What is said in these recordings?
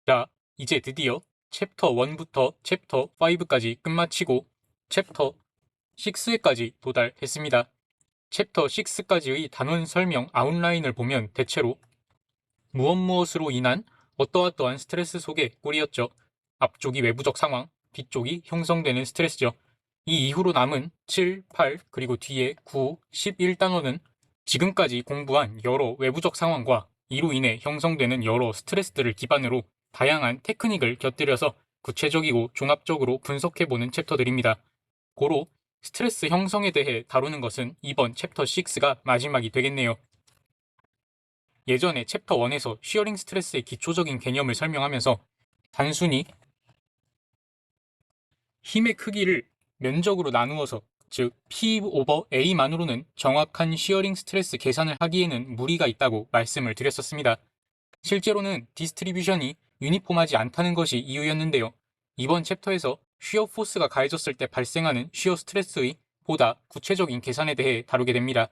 자, 이제 드디어 챕터 1부터 챕터 5까지 끝마치고 챕터 6회까지 도달했습니다. 챕터 6까지의 단원 설명 아웃라인을 보면 대체로 무엇무엇으로 인한 어떠어떠한 스트레스 속의 꼴이었죠. 앞쪽이 외부적 상황, 뒤쪽이 형성되는 스트레스죠. 이 이후로 남은 7, 8, 그리고 뒤에 9, 11단원은 지금까지 공부한 여러 외부적 상황과 이로 인해 형성되는 여러 스트레스들을 기반으로 다양한 테크닉을 곁들여서 구체적이고 종합적으로 분석해보는 챕터들입니다. 고로 스트레스 형성에 대해 다루는 것은 이번 챕터 6가 마지막이 되겠네요. 예전에 챕터 1에서 쉬어링 스트레스의 기초적인 개념을 설명하면서 단순히 힘의 크기를 면적으로 나누어서 즉 P 오버 A만으로는 정확한 쉬어링 스트레스 계산을 하기에는 무리가 있다고 말씀을 드렸었습니다. 실제로는 디스트리뷰션이 유니폼하지 않다는 것이 이유였는데요. 이번 챕터에서 쉬어 포스가 가해졌을 때 발생하는 쉬어 스트레스의 보다 구체적인 계산에 대해 다루게 됩니다.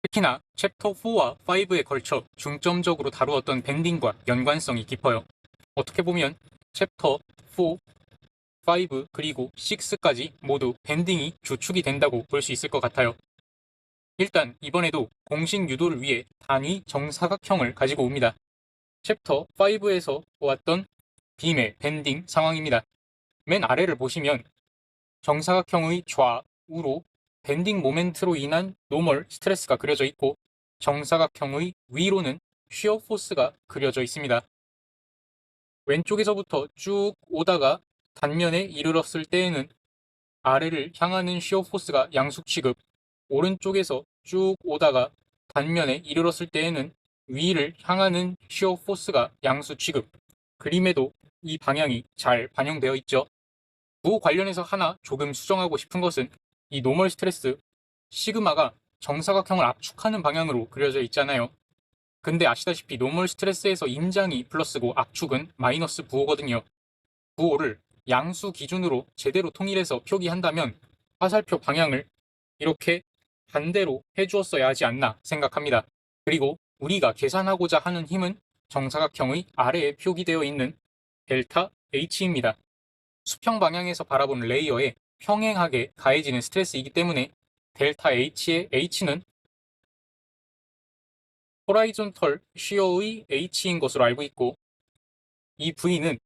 특히나 챕터 4와 5에 걸쳐 중점적으로 다루었던 밴딩과 연관성이 깊어요. 어떻게 보면 챕터 4, 5 그리고 6까지 모두 밴딩이 주축이 된다고 볼 수 있을 것 같아요. 일단 이번에도 공식 유도를 위해 단위 정사각형을 가지고 옵니다. 챕터 5에서 보았던 빔의 밴딩 상황입니다. 맨 아래를 보시면 정사각형의 좌우로 밴딩 모멘트로 인한 노멀 스트레스가 그려져 있고 정사각형의 위로는 쉬어 포스가 그려져 있습니다. 왼쪽에서부터 쭉 오다가 단면에 이르렀을 때에는 아래를 향하는 쉬어 포스가 양수 취급, 오른쪽에서 쭉 오다가 단면에 이르렀을 때에는 위를 향하는 쉬어 포스가 양수 취급. 그림에도 이 방향이 잘 반영되어 있죠. 그 관련해서 하나 조금 수정하고 싶은 것은 이 노멀 스트레스 시그마가 정사각형을 압축하는 방향으로 그려져 있잖아요. 근데 아시다시피 노멀 스트레스에서 임장이 플러스고 압축은 마이너스 부호거든요. 부호를 양수 기준으로 제대로 통일해서 표기한다면 화살표 방향을 이렇게 반대로 해주었어야 하지 않나 생각합니다. 그리고 우리가 계산하고자 하는 힘은 정사각형의 아래에 표기되어 있는 델타 H입니다. 수평 방향에서 바라본 레이어에 평행하게 가해지는 스트레스이기 때문에 델타 H의 H는 호라이존털 쉬어의 H인 것으로 알고 있고 이 V는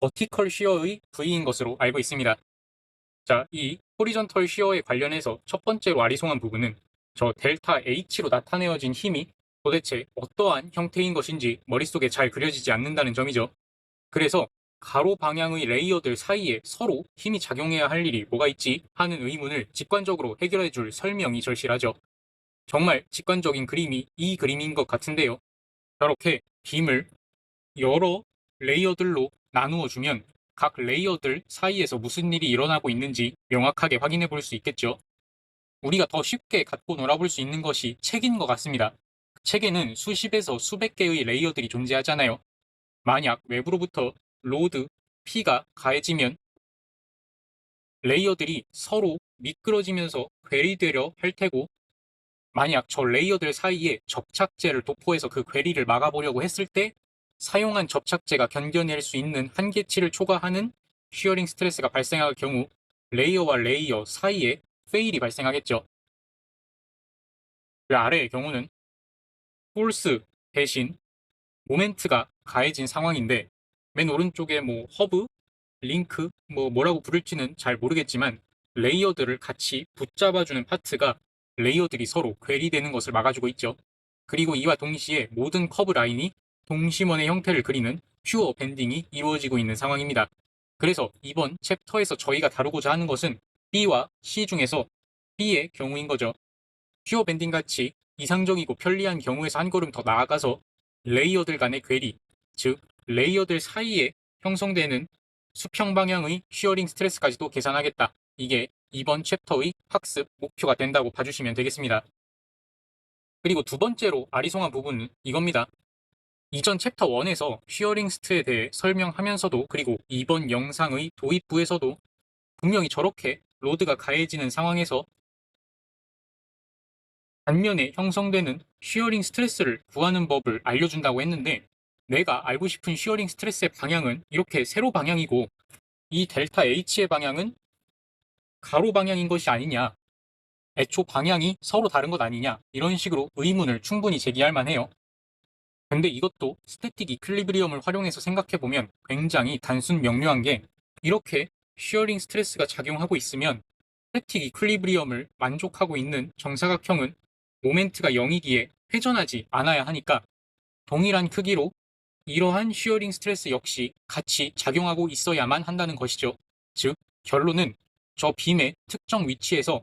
버티컬 쉬어의 V인 것으로 알고 있습니다. 자, 이 호리존털 쉬어에 관련해서 첫 번째로 아리송한 부분은 저 델타 H로 나타내어진 힘이 도대체 어떠한 형태인 것인지 머릿속에 잘 그려지지 않는다는 점이죠. 그래서 가로 방향의 레이어들 사이에 서로 힘이 작용해야 할 일이 뭐가 있지 하는 의문을 직관적으로 해결해 줄 설명이 절실하죠. 정말 직관적인 그림이 이 그림인 것 같은데요. 저렇게 빔을 여러 레이어들로 나누어 주면 각 레이어들 사이에서 무슨 일이 일어나고 있는지 명확하게 확인해 볼 수 있겠죠. 우리가 더 쉽게 갖고 놀아볼 수 있는 것이 책인 것 같습니다. 책에는 수십에서 수백 개의 레이어들이 존재하잖아요. 만약 외부로부터 로드, P가 가해지면 레이어들이 서로 미끄러지면서 괴리되려 할 테고 만약 저 레이어들 사이에 접착제를 도포해서 그 괴리를 막아보려고 했을 때 사용한 접착제가 견뎌낼 수 있는 한계치를 초과하는 쉬어링 스트레스가 발생할 경우 레이어와 레이어 사이에 페일이 발생하겠죠. 그 아래의 경우는 폴스 대신 모멘트가 가해진 상황인데 맨 오른쪽에 뭐 허브, 링크, 뭐라고 부를지는 잘 모르겠지만 레이어들을 같이 붙잡아주는 파트가 레이어들이 서로 괴리되는 것을 막아주고 있죠. 그리고 이와 동시에 모든 커브 라인이 동심원의 형태를 그리는 퓨어 밴딩이 이루어지고 있는 상황입니다. 그래서 이번 챕터에서 저희가 다루고자 하는 것은 B와 C 중에서 B의 경우인 거죠. 퓨어 밴딩 같이 이상적이고 편리한 경우에서 한 걸음 더 나아가서 레이어들 간의 괴리, 즉 레이어들 사이에 형성되는 수평 방향의 쉬어링 스트레스까지도 계산하겠다. 이게 이번 챕터의 학습 목표가 된다고 봐주시면 되겠습니다. 그리고 두 번째로 아리송한 부분은 이겁니다. 이전 챕터 1에서 쉬어링 스트에 대해 설명하면서도 그리고 이번 영상의 도입부에서도 분명히 저렇게 로드가 가해지는 상황에서 반면에 형성되는 쉬어링 스트레스를 구하는 법을 알려준다고 했는데 내가 알고 싶은 쉬어링 스트레스의 방향은 이렇게 세로 방향이고 이 델타 H의 방향은 가로 방향인 것이 아니냐, 애초 방향이 서로 다른 것 아니냐, 이런 식으로 의문을 충분히 제기할 만해요. 근데 이것도 스태틱 이퀄리브리엄을 활용해서 생각해보면 굉장히 단순 명료한 게 이렇게 쉬어링 스트레스가 작용하고 있으면 스태틱 이퀄리브리엄을 만족하고 있는 정사각형은 모멘트가 0이기에 회전하지 않아야 하니까 동일한 크기로 이러한 쉬어링 스트레스 역시 같이 작용하고 있어야만 한다는 것이죠. 즉, 결론은 저 빔의 특정 위치에서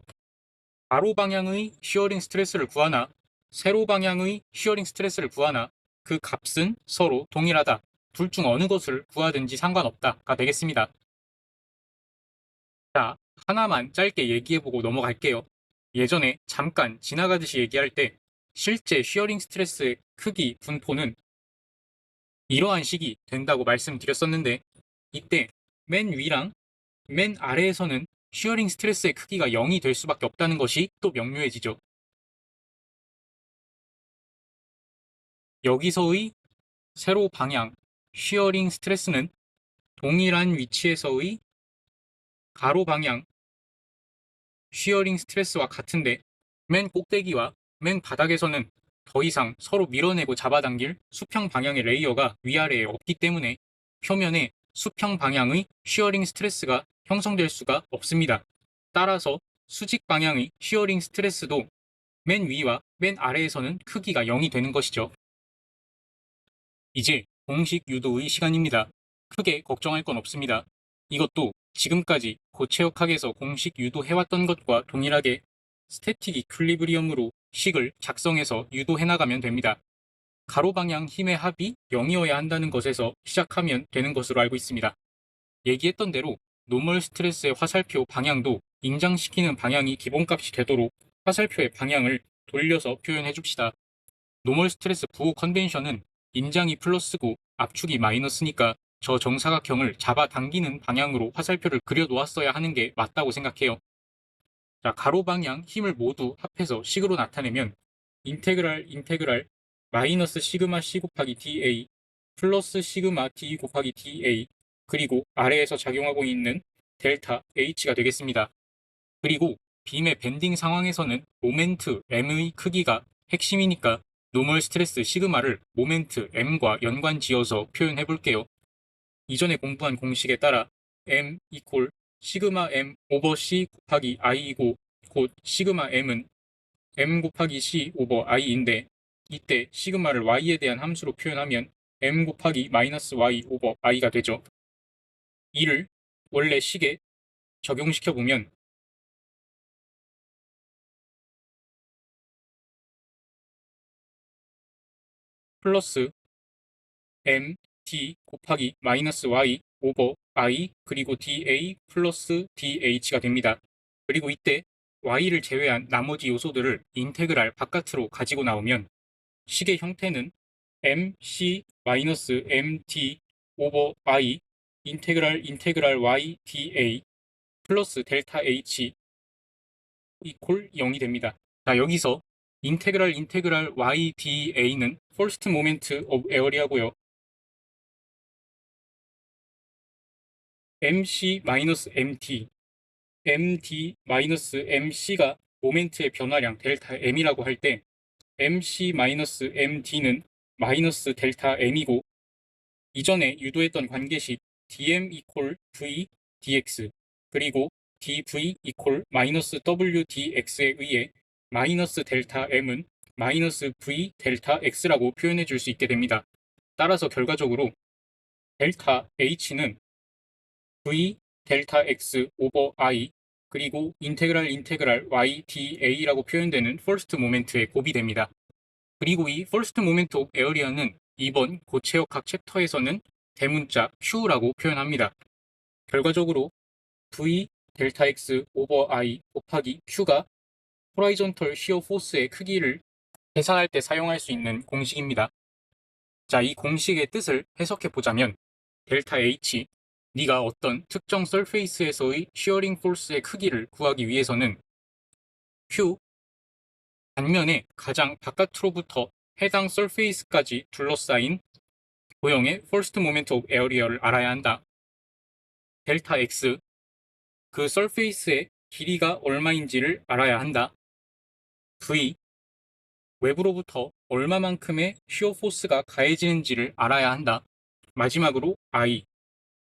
가로 방향의 쉬어링 스트레스를 구하나 세로 방향의 쉬어링 스트레스를 구하나 그 값은 서로 동일하다. 둘 중 어느 것을 구하든지 상관없다가 되겠습니다. 자, 하나만 짧게 얘기해보고 넘어갈게요. 예전에 잠깐 지나가듯이 얘기할 때 실제 쉬어링 스트레스의 크기 분포는 이러한 식이 된다고 말씀드렸었는데 이때 맨 위랑 맨 아래에서는 쉬어링 스트레스의 크기가 0이 될 수밖에 없다는 것이 또 명료해지죠. 여기서의 세로 방향 쉬어링 스트레스는 동일한 위치에서의 가로 방향 쉬어링 스트레스와 같은데 맨 꼭대기와 맨 바닥에서는 더 이상 서로 밀어내고 잡아당길 수평 방향의 레이어가 위아래에 없기 때문에 표면에 수평 방향의 쉬어링 스트레스가 형성될 수가 없습니다. 따라서 수직 방향의 쉬어링 스트레스도 맨 위와 맨 아래에서는 크기가 0이 되는 것이죠. 이제 공식 유도의 시간입니다. 크게 걱정할 건 없습니다. 이것도 지금까지 고체역학에서 공식 유도해왔던 것과 동일하게 스태틱 이퀄리브리엄으로 식을 작성해서 유도해 나가면 됩니다. 가로 방향 힘의 합이 0이어야 한다는 것에서 시작하면 되는 것으로 알고 있습니다. 얘기했던 대로 노멀 스트레스의 화살표 방향도 인장시키는 방향이 기본값이 되도록 화살표의 방향을 돌려서 표현해 줍시다. 노멀 스트레스 부호 컨벤션은 인장이 플러스고 압축이 마이너스니까 저 정사각형을 잡아당기는 방향으로 화살표를 그려놓았어야 하는 게 맞다고 생각해요. 자, 가로 방향 힘을 모두 합해서 식으로 나타내면 인테그랄 마이너스 시그마 c 곱하기 dA 플러스 시그마 d 곱하기 dA 그리고 아래에서 작용하고 있는 델타 H가 되겠습니다. 그리고 빔의 밴딩 상황에서는 모멘트 M의 크기가 핵심이니까 노멀 스트레스 시그마를 모멘트 M과 연관 지어서 표현해 볼게요. 이전에 공부한 공식에 따라 M 이퀄 시그마 M 오버 C 곱하기 I이고 곧 시그마 M은 M 곱하기 C 오버 I인데 이때 시그마를 Y에 대한 함수로 표현하면 M 곱하기 마이너스 Y 오버 I가 되죠. 이를 원래 식에 적용시켜 보면 플러스 M D 곱하기 마이너스 Y 오버 I 그리고 DA 플러스 DH가 됩니다. 그리고 이때 Y를 제외한 나머지 요소들을 인테그랄 바깥으로 가지고 나오면 식의 형태는 MC 마이너스 MD 오버 I 인테그랄 Y DA 플러스 델타 H 이퀄 0이 됩니다. 자, 여기서 인테그랄 Y DA는 First Moment of Area고요. MC-MT, MD-MC가 모멘트의 변화량 델타 M이라고 할 때 MC-MD는 마이너스 델타 M이고 이전에 유도했던 관계식 dm equal v dx 그리고 dv equal 마이너스 w dx에 의해 마이너스 델타 M은 마이너스 v 델타 x라고 표현해 줄 수 있게 됩니다. 따라서 결과적으로 델타 H는 v 델타 x 오버 i 그리고 인테그랄 y da라고 표현되는 first moment의 곱이 됩니다. 그리고 이 first moment of area는 이번 고체역학 챕터에서는 대문자 q라고 표현합니다. 결과적으로 v 델타 x 오버 i 곱하기 q가 호라이전털 시어 포스의 크기를 계산할 때 사용할 수 있는 공식입니다. 자, 이 공식의 뜻을 해석해 보자면 델타 H, 네가 어떤 특정 서페이스에서의 쉬어링 포스의 크기를 구하기 위해서는 Q, 단면의 가장 바깥으로부터 해당 서페이스까지 둘러싸인 도형의 first moment of area를 알아야 한다. 델타 x, 그 서페이스의 길이가 얼마인지를 알아야 한다. v, 외부로부터 얼마만큼의 시어 포스가 가해지는지를 알아야 한다. 마지막으로 I,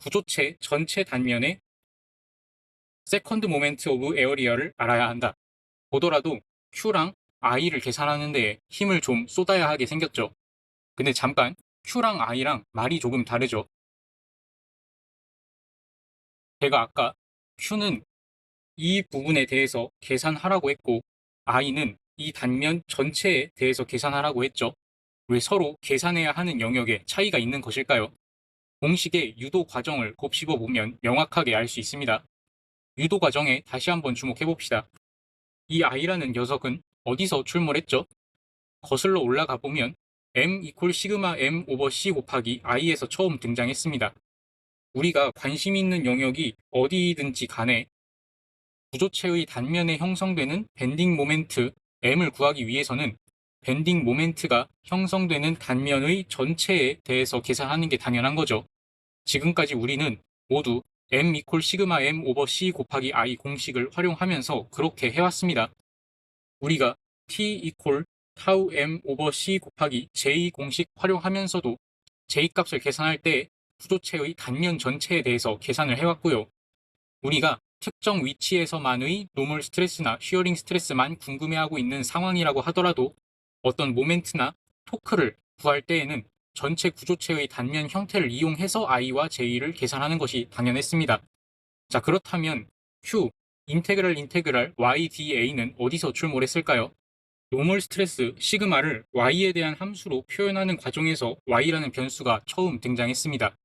구조체 전체 단면의 세컨드 모멘트 오브 에어리어를 알아야 한다. 보더라도 Q랑 I를 계산하는 데에 힘을 좀 쏟아야 하게 생겼죠. 근데 잠깐, Q랑 I랑 말이 조금 다르죠. 제가 아까 Q는 이 부분에 대해서 계산하라고 했고 I는 이 단면 전체에 대해서 계산하라고 했죠. 왜 서로 계산해야 하는 영역에 차이가 있는 것일까요? 공식의 유도 과정을 곱씹어 보면 명확하게 알 수 있습니다. 유도 과정에 다시 한번 주목해 봅시다. 이 I라는 녀석은 어디서 출몰했죠? 거슬러 올라가 보면 M 이퀄 시그마 M 오버 C 곱하기 I에서 처음 등장했습니다. 우리가 관심 있는 영역이 어디든지 간에 구조체의 단면에 형성되는 밴딩 모멘트 M을 구하기 위해서는 밴딩 모멘트가 형성되는 단면의 전체에 대해서 계산하는 게 당연한 거죠. 지금까지 우리는 모두 M 이퀄 시그마 M 오버 C 곱하기 I 공식을 활용하면서 그렇게 해왔습니다. 우리가 T 이퀄 타우 M 오버 C 곱하기 J 공식 활용하면서도 J 값을 계산할 때 구조체의 단면 전체에 대해서 계산을 해왔고요. 우리가 특정 위치에서만의 노멀 스트레스나 쉬어링 스트레스만 궁금해하고 있는 상황이라고 하더라도 어떤 모멘트나 토크를 구할 때에는 전체 구조체의 단면 형태를 이용해서 I와 J를 계산하는 것이 당연했습니다. 자, 그렇다면 Q, 인테그랄 YDA는 어디서 출몰했을까요? 노멀 스트레스 시그마를 Y에 대한 함수로 표현하는 과정에서 Y라는 변수가 처음 등장했습니다.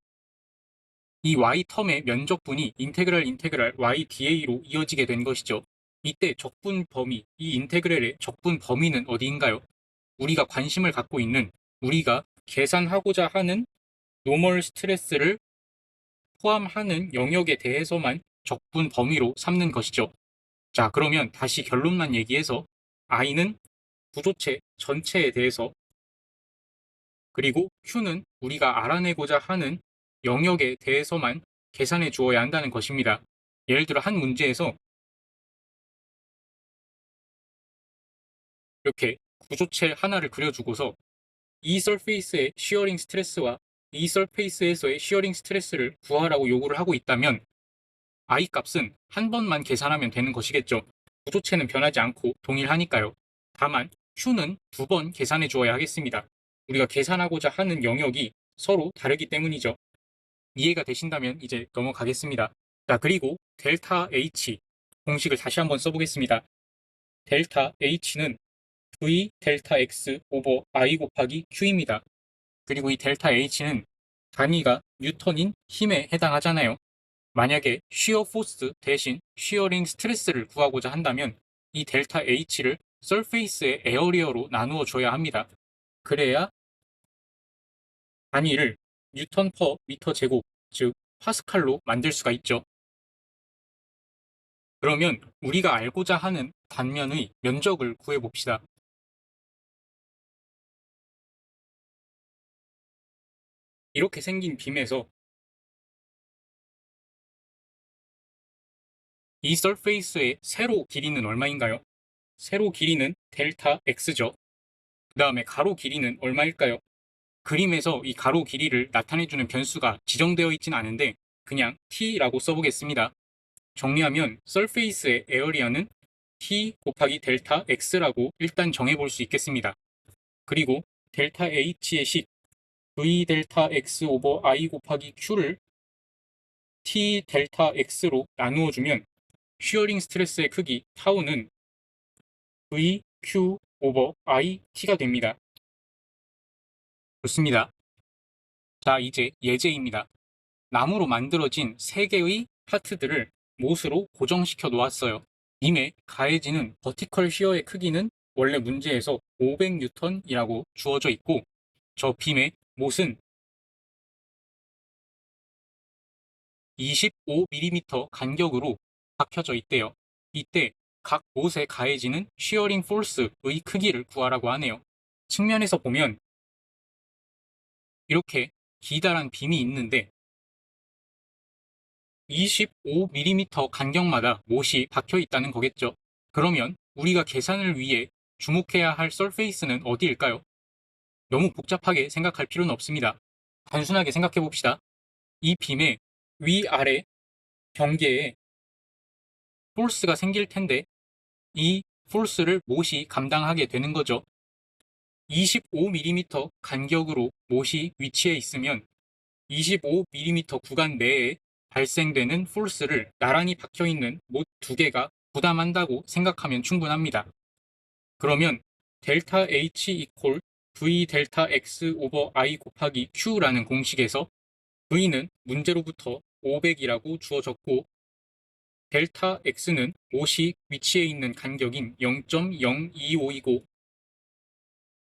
이 y 텀의 면적분이 인테그랄 YDA로 이어지게 된 것이죠. 이때 적분 범위, 이 인테그랄의 적분 범위는 어디인가요? 우리가 관심을 갖고 있는, 우리가 계산하고자 하는 노멀 스트레스를 포함하는 영역에 대해서만 적분 범위로 삼는 것이죠. 자, 그러면 다시 결론만 얘기해서 I는 구조체 전체에 대해서, 그리고 Q는 우리가 알아내고자 하는 영역에 대해서만 계산해 주어야 한다는 것입니다. 예를 들어 한 문제에서 이렇게 구조체 하나를 그려주고서 이 서페이스의 시어링 스트레스와 이 서페이스에서의 시어링 스트레스를 구하라고 요구를 하고 있다면 I 값은 한 번만 계산하면 되는 것이겠죠. 구조체는 변하지 않고 동일하니까요. 다만 Q는 두 번 계산해 주어야 하겠습니다. 우리가 계산하고자 하는 영역이 서로 다르기 때문이죠. 이해가 되신다면 이제 넘어가겠습니다. 자, 그리고 델타 H 공식을 다시 한번 써보겠습니다. 델타 H는 V 델타 X 오버 I 곱하기 Q입니다. 그리고 이 델타 H는 단위가 뉴턴인 힘에 해당하잖아요. 만약에 쉬어 포스 대신 쉬어링 스트레스를 구하고자 한다면 이 델타 H를 서페이스의 에어리어로 나누어 줘야 합니다. 그래야 단위를 뉴턴 퍼 미터 제곱, 즉 파스칼로 만들 수가 있죠. 그러면 우리가 알고자 하는 단면의 면적을 구해봅시다. 이렇게 생긴 빔에서 이 서페이스의 세로 길이는 얼마인가요? 세로 길이는 델타 x죠. 그 다음에 가로 길이는 얼마일까요? 그림에서 이 가로 길이를 나타내주는 변수가 지정되어 있진 않은데 그냥 t라고 써보겠습니다. 정리하면 서페이스의 에어리어는 t 곱하기 델타 x라고 일단 정해볼 수 있겠습니다. 그리고 델타 h의 식 v 델타 x 오버 I 곱하기 q를 t 델타 x로 나누어주면 쉬어링 스트레스의 크기 타우는 v q 오버 I t가 됩니다. 좋습니다. 자, 이제 예제입니다. 나무로 만들어진 3개의 파트들을 못으로 고정시켜 놓았어요. 빔에 가해지는 버티컬 시어의 크기는 원래 문제에서 500N이라고 주어져 있고 저 빔의 못은 25mm 간격으로 박혀져 있대요. 이때 각 못에 가해지는 쉬어링 포스의 크기를 구하라고 하네요. 측면에서 보면 이렇게 기다란 빔이 있는데 25mm 간격마다 못이 박혀 있다는 거겠죠. 그러면 우리가 계산을 위해 주목해야 할 서페이스는 어디일까요? 너무 복잡하게 생각할 필요는 없습니다. 단순하게 생각해 봅시다. 이 빔의 위아래 경계에 폴스가 생길 텐데 이 폴스를 못이 감당하게 되는 거죠. 25mm 간격으로 못이 위치해 있으면 25mm 구간 내에 발생되는 폴스를 나란히 박혀있는 못 두 개가 부담한다고 생각하면 충분합니다. 그러면 델타 H 이퀄 V 델타 X 오버 I 곱하기 Q라는 공식에서 V는 문제로부터 500이라고 주어졌고 델타 X는 못이 위치해 있는 간격인 0.025이고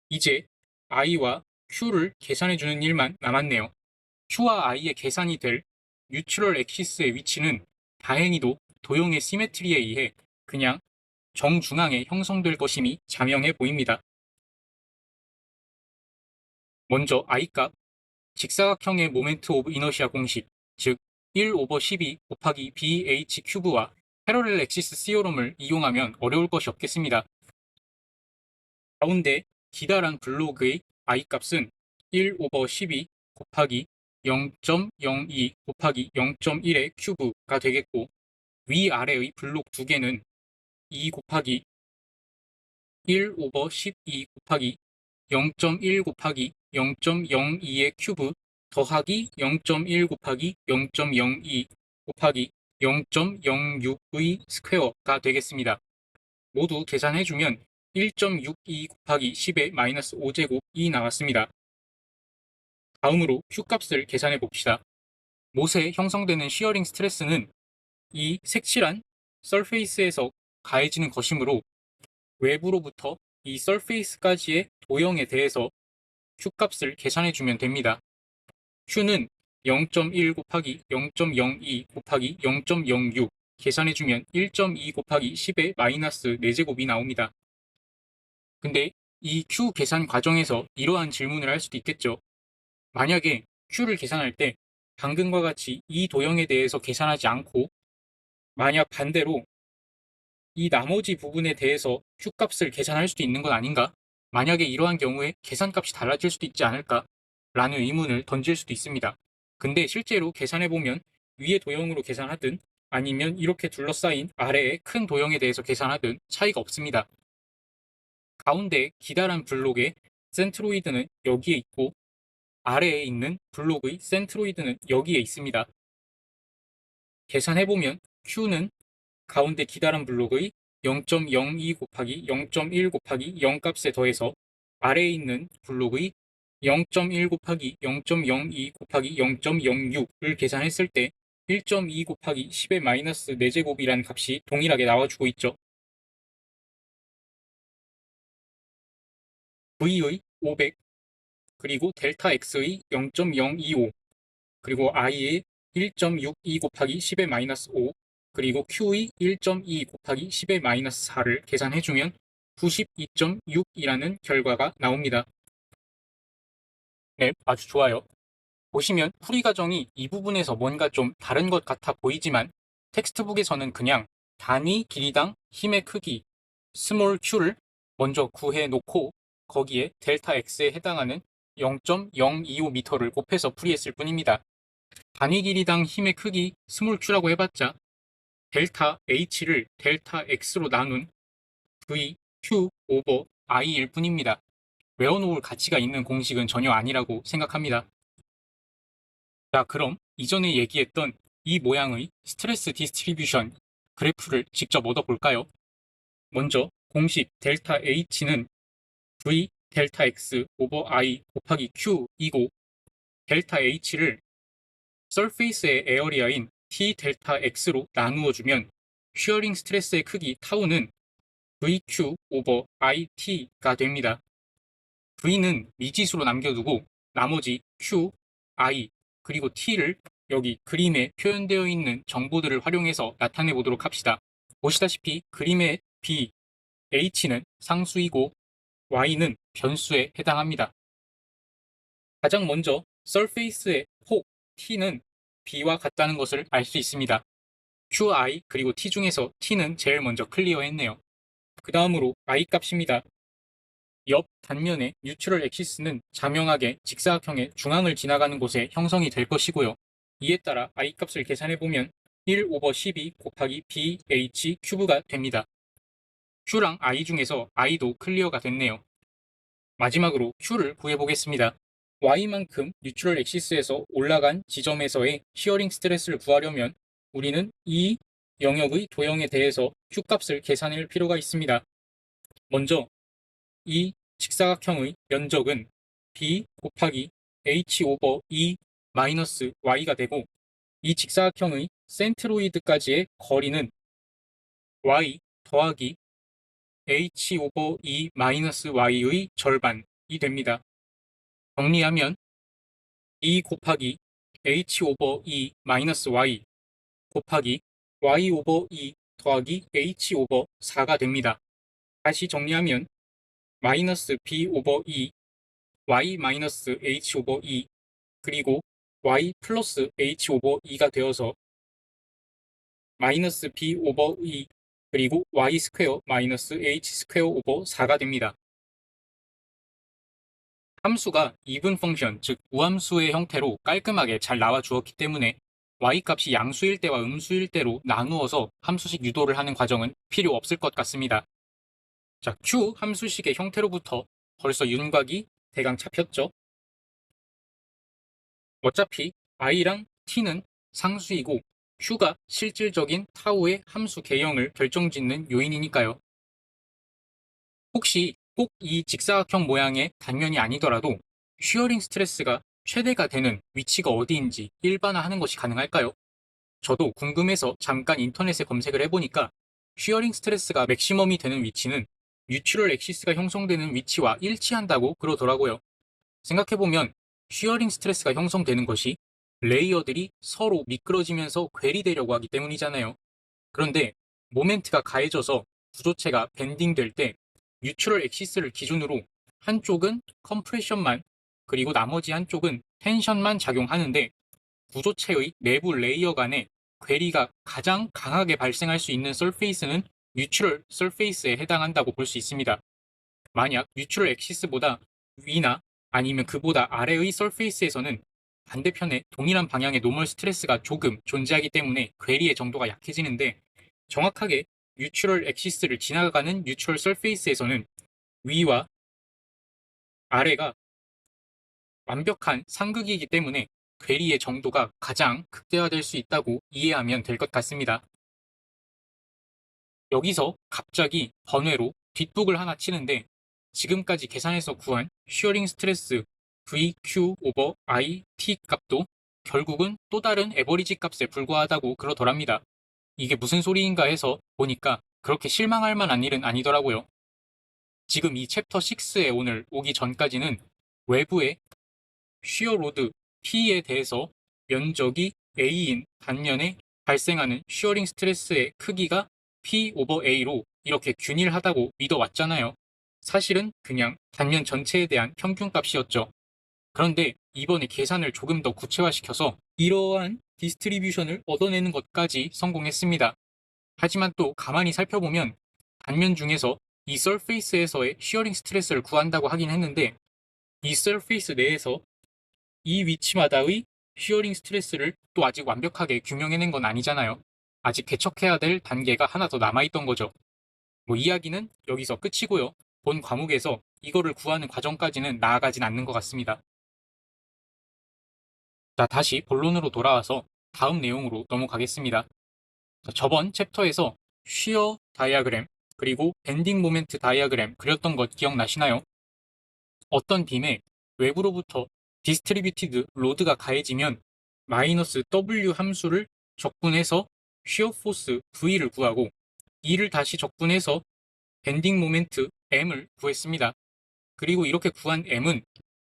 이제 I와 Q를 계산해주는 일만 남았네요. Q와 I의 계산이 될 뉴트럴 엑시스의 위치는 다행히도 도형의 시메트리에 의해 그냥 정중앙에 형성될 것임이 자명해 보입니다. 먼저 I값, 직사각형의 모멘트 오브 이너시아 공식, 즉 1 오버 12 곱하기 BH 큐브와 패러렐 엑시스 시오럼을 이용하면 어려울 것이 없겠습니다. 가운데 기다란 블록의 I값은 1 오버 12 곱하기 0.02 곱하기 0.1의 큐브가 되겠고 위아래의 블록 두 개는 2 곱하기 1 오버 12 곱하기 0.1 곱하기 0.02의 큐브 더하기 0.1 곱하기 0.02 곱하기 0.06의 스퀘어가 되겠습니다. 모두 계산해주면 1.62 곱하기 10의 마이너스 5제곱이 나왔습니다. 다음으로 Q값을 계산해 봅시다. 못에 형성되는 시어링 스트레스는 이 색칠한 서페이스에서 가해지는 것이므로 외부로부터 이 서페이스까지의 도형에 대해서 Q값을 계산해주면 됩니다. Q는 0.1 곱하기 0.02 곱하기 0.06 계산해주면 1.2 곱하기 10의 마이너스 4제곱이 나옵니다. 근데 이 Q 계산 과정에서 이러한 질문을 할 수도 있겠죠. 만약에 Q를 계산할 때 방금과 같이 이 도형에 대해서 계산하지 않고 만약 반대로 이 나머지 부분에 대해서 Q값을 계산할 수도 있는 건 아닌가? 만약에 이러한 경우에 계산값이 달라질 수도 있지 않을까? 라는 의문을 던질 수도 있습니다. 근데 실제로 계산해보면 위의 도형으로 계산하든 아니면 이렇게 둘러싸인 아래의 큰 도형에 대해서 계산하든 차이가 없습니다. 가운데 기다란 블록의 센트로이드는 여기에 있고 아래에 있는 블록의 센트로이드는 여기에 있습니다. 계산해보면 Q는 가운데 기다란 블록의 0.02 곱하기 0.1 곱하기 0 값에 더해서 아래에 있는 블록의 0.1 곱하기 0.02 곱하기 0.06을 계산했을 때 1.2 곱하기 10의 마이너스 4제곱이라는 값이 동일하게 나와주고 있죠. V의 500 그리고 델타 X의 0.025 그리고 I의 1.62 곱하기 10의 마이너스 5 그리고 Q의 1.2 곱하기 10의 마이너스 4를 계산해주면 92.6이라는 결과가 나옵니다. 네, 아주 좋아요. 보시면 풀이 과정이 이 부분에서 뭔가 좀 다른 것 같아 보이지만 텍스트북에서는 그냥 단위 길이당 힘의 크기 스몰 q를 먼저 구해 놓고 거기에 델타 x에 해당하는 0.025m를 곱해서 풀이했을 뿐입니다. 단위 길이당 힘의 크기 스몰 q라고 해봤자 델타 h를 델타 x로 나눈 v q 오버 i일 뿐입니다. 외워놓을 가치가 있는 공식은 전혀 아니라고 생각합니다. 자, 그럼 이전에 얘기했던 이 모양의 스트레스 디스트리뷰션 그래프를 직접 얻어볼까요? 먼저 공식 델타 H는 V 델타 X 오버 I 곱하기 Q이고 델타 H를 서페이스의 에어리아인 T 델타 X로 나누어 주면 쉬어링 스트레스의 크기 타우는 VQ 오버 IT가 됩니다. V는 미지수로 남겨두고 나머지 Q, I, 그리고 T를 여기 그림에 표현되어 있는 정보들을 활용해서 나타내 보도록 합시다. 보시다시피 그림에 B, H는 상수이고 Y는 변수에 해당합니다. 가장 먼저 surface의 폭 T는 B와 같다는 것을 알 수 있습니다. QI 그리고 T 중에서 T는 제일 먼저 클리어했네요. 그 다음으로 I 값입니다. 옆 단면의 뉴트럴 엑시스는 자명하게 직사각형의 중앙을 지나가는 곳에 형성이 될 것이고요. 이에 따라 I 값을 계산해보면 1 오버 12 곱하기 BH 큐브가 됩니다. Q랑 I 중에서 I도 클리어가 됐네요. 마지막으로 Q를 구해보겠습니다. Y만큼 뉴트럴 엑시스에서 올라간 지점에서의 시어링 스트레스를 구하려면 우리는 이 영역의 도형에 대해서 Q 값을 계산할 필요가 있습니다. 먼저 이 직사각형의 면적은 B 곱하기 H 오버 E 마이너스 Y가 되고 이 직사각형의 센트로이드까지의 거리는 Y 더하기 H 오버 E 마이너스 Y의 절반이 됩니다. 정리하면 E 곱하기 H 오버 E 마이너스 Y 곱하기 Y 오버 E 더하기 H 오버 4가 됩니다. 다시 정리하면 마이너스 B 오버 E Y 마이너스 H 오버 E 그리고 Y 플러스 H 오버 E가 되어서 마이너스 B 오버 E 그리고 Y 스퀘어 마이너스 H 스퀘어 오버 4가 됩니다. 함수가 이분 펑션, 즉 우함수의 형태로 깔끔하게 잘 나와 주었기 때문에 Y값이 양수일 때와 음수일 때로 나누어서 함수식 유도를 하는 과정은 필요 없을 것 같습니다. 자, Q 함수식의 형태로부터 벌써 윤곽이 대강 잡혔죠? 어차피 I랑 T는 상수이고 Q가 실질적인 타우의 함수 개형을 결정짓는 요인이니까요. 혹시 꼭 이 직사각형 모양의 단면이 아니더라도 쉬어링 스트레스가 최대가 되는 위치가 어디인지 일반화하는 것이 가능할까요? 저도 궁금해서 잠깐 인터넷에 검색을 해보니까 쉬어링 스트레스가 맥시멈이 되는 위치는 뉴트럴 엑시스가 형성되는 위치와 일치한다고 그러더라고요. 생각해보면 쉬어링 스트레스가 형성되는 것이 레이어들이 서로 미끄러지면서 괴리되려고 하기 때문이잖아요. 그런데 모멘트가 가해져서 구조체가 밴딩될 때 뉴트럴 엑시스를 기준으로 한쪽은 컴프레션만 그리고 나머지 한쪽은 텐션만 작용하는데 구조체의 내부 레이어 간의 괴리가 가장 강하게 발생할 수 있는 서페이스는 뉴트럴 서페이스에 해당한다고 볼 수 있습니다. 만약 뉴트럴 엑시스보다 위나 아니면 그보다 아래의 서페이스에서는 반대편에 동일한 방향의 노멀 스트레스가 조금 존재하기 때문에 괴리의 정도가 약해지는데 정확하게 뉴트럴 엑시스를 지나가는 뉴트럴 서페이스에서는 위와 아래가 완벽한 상극이기 때문에 괴리의 정도가 가장 극대화될 수 있다고 이해하면 될 것 같습니다. 여기서 갑자기 번외로 뒷북을 하나 치는데 지금까지 계산해서 구한 쉬어링 스트레스 VQ 오버 IT 값도 결국은 또 다른 에버리지 값에 불과하다고 그러더랍니다. 이게 무슨 소리인가 해서 보니까 그렇게 실망할 만한 일은 아니더라고요. 지금 이 챕터 6에 오늘 오기 전까지는 외부의 쉬어 로드 P에 대해서 면적이 A인 단면에 발생하는 쉬어링 스트레스의 크기가 P 오버 A로 이렇게 균일하다고 믿어왔잖아요. 사실은 그냥 단면 전체에 대한 평균값이었죠. 그런데 이번에 계산을 조금 더 구체화시켜서 이러한 디스트리뷰션을 얻어내는 것까지 성공했습니다. 하지만 또 가만히 살펴보면 단면 중에서 이 서페이스에서의 쉬어링 스트레스를 구한다고 하긴 했는데 이 서페이스 내에서 이 위치마다의 쉬어링 스트레스를 또 아직 완벽하게 규명해낸 건 아니잖아요. 아직 개척해야 될 단계가 하나 더 남아있던 거죠. 이야기는 여기서 끝이고요. 본 과목에서 이거를 구하는 과정까지는 나아가진 않는 것 같습니다. 자, 다시 본론으로 돌아와서 다음 내용으로 넘어가겠습니다. 자, 저번 챕터에서 쉬어 다이아그램 그리고 밴딩 모멘트 다이아그램 그렸던 것 기억나시나요? 어떤 빔에 외부로부터 디스트리뷰티드 로드가 가해지면 마이너스 W 함수를 적분해서 쉬어 포스 V를 구하고 이를 다시 적분해서 밴딩 모멘트 M을 구했습니다. 그리고 이렇게 구한 M은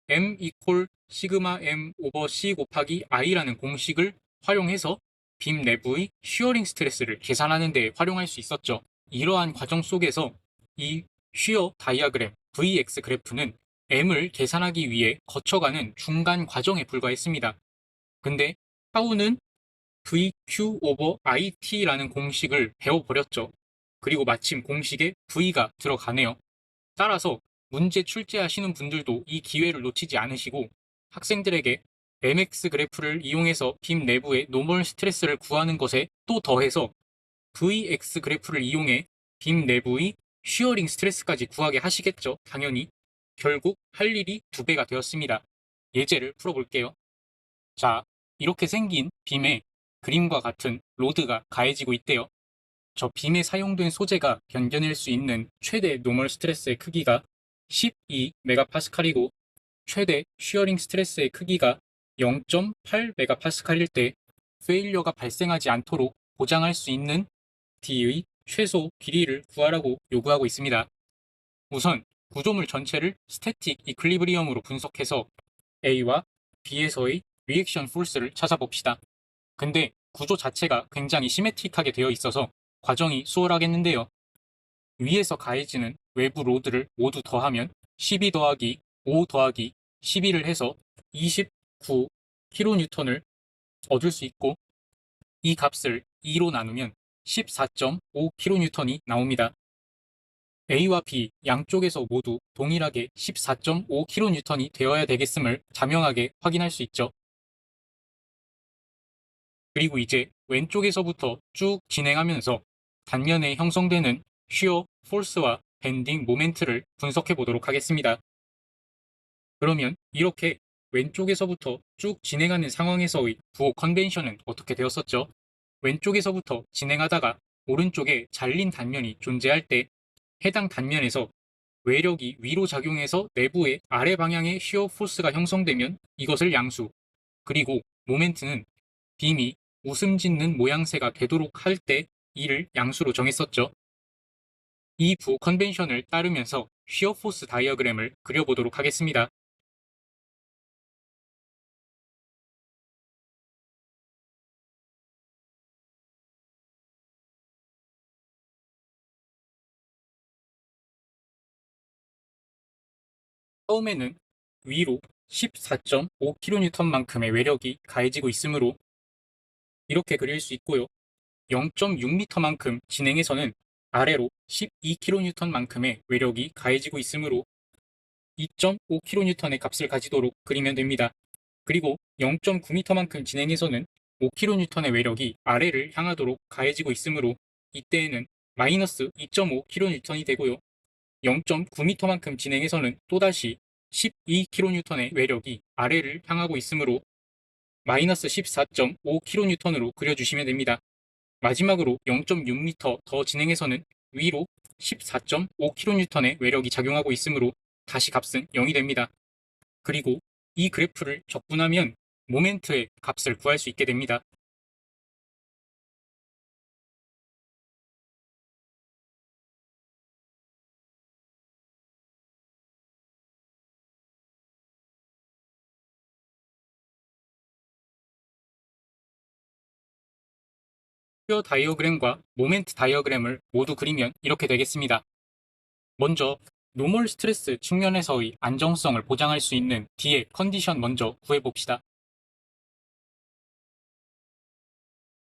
M 이퀄 시그마 M 오버 C 곱하기 I라는 공식을 활용해서 빔 내부의 쉬어링 스트레스를 계산하는 데 활용할 수 있었죠. 이러한 과정 속에서 이 쉬어 다이아그램 VX 그래프는 M을 계산하기 위해 거쳐가는 중간 과정에 불과했습니다. 근데 타우는 VQ 오버 IT라는 공식을 배워버렸죠. 그리고 마침 공식에 V가 들어가네요. 따라서 문제 출제하시는 분들도 이 기회를 놓치지 않으시고 학생들에게 MX 그래프를 이용해서 빔 내부의 노멀 스트레스를 구하는 것에 또 더해서 VX 그래프를 이용해 빔 내부의 쉬어링 스트레스까지 구하게 하시겠죠. 당연히. 결국 할 일이 2배가 되었습니다. 예제를 풀어볼게요. 자, 이렇게 생긴 빔에 그림과 같은 로드가 가해지고 있대요. 저 빔에 사용된 소재가 견뎌낼 수 있는 최대 노멀 스트레스의 크기가 12메가파스칼이고 최대 쉬어링 스트레스의 크기가 0.8메가파스칼일 때 페일러가 발생하지 않도록 보장할 수 있는 D의 최소 길이를 구하라고 요구하고 있습니다. 우선 구조물 전체를 스태틱 이퀄리브리엄으로 분석해서 A와 B에서의 리액션 포스를 찾아봅시다. 근데 구조 자체가 굉장히 시메트릭하게 되어 있어서 과정이 수월하겠는데요. 위에서 가해지는 외부 로드를 모두 더하면 12 더하기 5 더하기 12를 해서 29kN을 얻을 수 있고 이 값을 2로 나누면 14.5kN이 나옵니다. A와 B 양쪽에서 모두 동일하게 14.5kN이 되어야 되겠음을 자명하게 확인할 수 있죠. 그리고 이제 왼쪽에서부터 쭉 진행하면서 단면에 형성되는 쉬어 포스와 밴딩 모멘트를 분석해 보도록 하겠습니다. 그러면 이렇게 왼쪽에서부터 쭉 진행하는 상황에서의 부호 컨벤션은 어떻게 되었었죠? 왼쪽에서부터 진행하다가 오른쪽에 잘린 단면이 존재할 때 해당 단면에서 외력이 위로 작용해서 내부의 아래 방향의 쉬어 포스가 형성되면 이것을 양수, 그리고 모멘트는 빔이 웃음 짓는 모양새가 되도록 할 때 이를 양수로 정했었죠. 이 부호 컨벤션을 따르면서 쉬어 포스 다이어그램을 그려보도록 하겠습니다. 처음에는 위로 14.5kN만큼의 외력이 가해지고 있으므로 이렇게 그릴 수 있고요. 0.6m만큼 진행해서는 아래로 12kN만큼의 외력이 가해지고 있으므로 2.5kN의 값을 가지도록 그리면 됩니다. 그리고 0.9m만큼 진행해서는 5kN의 외력이 아래를 향하도록 가해지고 있으므로 이때에는 마이너스 2.5kN이 되고요. 0.9m만큼 진행해서는 또다시 12kN의 외력이 아래를 향하고 있으므로 마이너스 14.5kN으로 그려주시면 됩니다. 마지막으로 0.6m 더 진행해서는 위로 14.5kN의 외력이 작용하고 있으므로 다시 값은 0이 됩니다. 그리고 이 그래프를 적분하면 모멘트의 값을 구할 수 있게 됩니다. 표 다이어그램과 모멘트 다이어그램을 모두 그리면 이렇게 되겠습니다. 먼저 노멀 스트레스 측면에서의 안정성을 보장할 수 있는 D의 컨디션 먼저 구해봅시다.